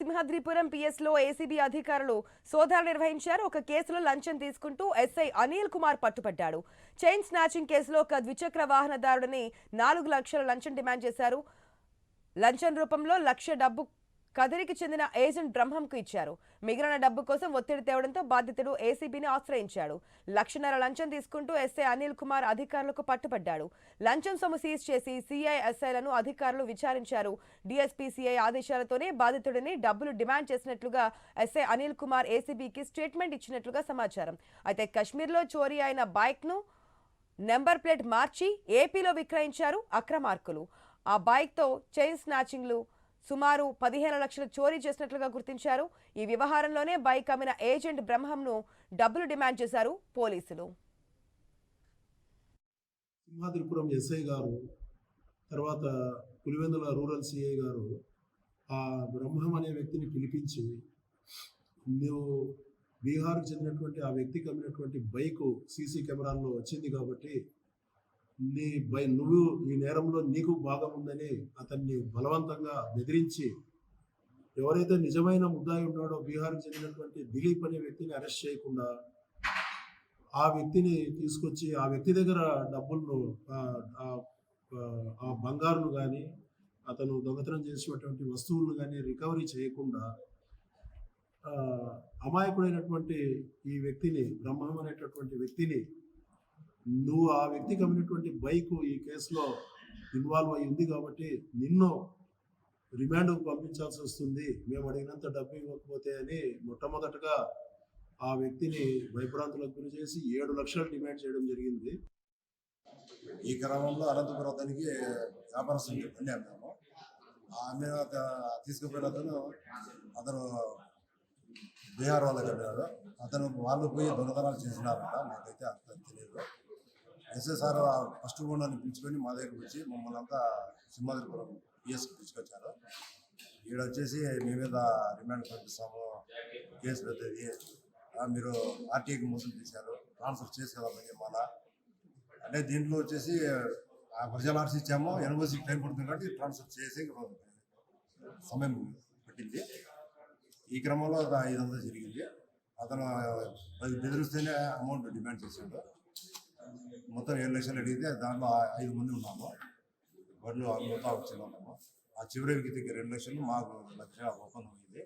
Simhadripuram పిఎస్లో ACB అధికారులు సోదాలు నిర్వహించారు. ఒక కేసులో లంచం తీసుకుంటూ ఎస్ఐ అనిల్ కుమార్ పట్టుపడ్డాడు. చైన్ స్నాచింగ్ కేసులో ఒక ద్విచక్ర వాహనదారుడిని 4 లక్షల లంచం డిమాండ్ చేశారు. లంచం రూపంలో 1 లక్ష డబ్బు కదిరికి చెందిన ఏజెంట్ బ్రహ్మంకు ఇచ్చారు. మిగిలిన డబ్బు కోసం ఒత్తిడి తేవడంతో బాధితుడు ఏసీబీని ఆశ్రయించాడు. 1.5 లక్షల లంచం తీసుకుంటూ ఎస్ఐ అనిల్ కుమార్ అధికారులకు పట్టుపడ్డాడు. లంచం సొమ్ము సీజ్ చేసి సిఐ ఎస్ఐలను అధికారులు విచారించారు. డీఎస్పీ సిఐ ఆదేశాలతోనే బాధితుడిని డబ్బులు డిమాండ్ చేసినట్లుగా ఎస్ఐ అనిల్ కుమార్ ఏసీబీకి స్టేట్మెంట్ ఇచ్చినట్లుగా సమాచారం. అయితే కశ్మీర్లో చోరీ అయిన బైక్ను నెంబర్ ప్లేట్ మార్చి ఏపీలో విక్రయించారు అక్రమార్కులు. ఆ బైక్తో చైన్ స్నాచింగ్లు సుమారు 15 లక్షలు చోరీ చేసినట్లుగా గుర్తించారు. ఈ వ్యవహారంలోనే బైక్ అమ్మిన ఏజెంట్ బ్రహ్మంను డబ్బులు డిమాండ్ చేశారు పోలీసులు. సింహాద్రిపురం ఎస్ఐ గారు తర్వాత పులివెందుల రూరల్ సిఐ గారు ఆ బ్రహ్మం అనే వ్యక్తిని పిలిపించి, నువ్వు బీహార్కి చెందినటువంటి ఆ వ్యక్తికి అమ్మినటువంటి బైకు సీసీ కెమెరాల్లో వచ్చింది కాబట్టి నువ్వు ఈ నేరంలో నీకు భాగం ఉందని అతన్ని బలవంతంగా బెదిరించి, ఎవరైతే నిజమైన ముద్దాయి ఉన్నాడో బీహార్కి చెందినటువంటి దిలీప్ అనే వ్యక్తిని అరెస్ట్ చేయకుండా ఆ వ్యక్తిని తీసుకొచ్చి ఆ వ్యక్తి దగ్గర డబ్బులను ఆ బంగారును కానీ అతను దొంగతనం చేసినటువంటి వస్తువులను కానీ రికవరీ చేయకుండా అమాయకుడైనటువంటి ఈ వ్యక్తిని, బ్రహ్మం అనేటటువంటి వ్యక్తిని, నువ్వు ఆ వ్యక్తికి అమ్మినటువంటి బైకు ఈ కేసులో ఇన్వాల్వ్ అయి ఉంది కాబట్టి నిన్ను రిమాండ్కు పంపించాల్సి వస్తుంది, మేము అడిగినంత డబ్బు ఇవ్వకపోతే అని మొట్టమొదటగా ఆ వ్యక్తిని భయభ్రాంతులకు గురి చేసి 7 లక్షలు డిమాండ్ చేయడం జరిగింది. ఈ క్రమంలో అనంతపురం అతనికి వ్యాపారస్తులు చెప్పండి అన్నాము. ఆమె తీసుకుపోయిన అతను బీహార్ వాళ్ళకి అన్నాడు. వాళ్ళు పోయి దొంగతనాలు చేసినారంట. మాకైతే అంత తెలియదు. ఎస్ఐ సార్ ఫస్ట్ ఓనర్ని పిలుచుకొని మా దగ్గరకు వచ్చి మమ్మల్ని అంతా సింహాద్రిపురం పిఎస్కి పిలుచుకొచ్చారు. ఈడ వచ్చేసి మీ మీద రిమాండ్ పంపిస్తాము, కేసు పెద్దది, మీరు ఆర్టీఐకి మోసం చేశారు, ట్రాన్స్ఫర్ చేసి కదా మళ్ళా అంటే దీంట్లో వచ్చేసి ప్రజలు ఆర్సీ ఇచ్చాము, ఎన్ఓసీకి టైం పడుతుంది కాబట్టి ట్రాన్స్ఫర్ చేసి సమయం పట్టింది. ఈ క్రమంలో ఇదంతా జరిగింది. అతను బెదిరిస్తేనే అమౌంట్ డిమాండ్ చేశాడు. మొత్తం 7 లక్షలు అడిగితే దాంట్లో 5 మంది ఉన్నాము. బళ్ళు మొత్తం వచ్చిన ఉన్నాము. ఆ చివరి వ్యక్తికి 2 లక్షలు, మాకు 1 లక్ష ఒప్పందం అయింది.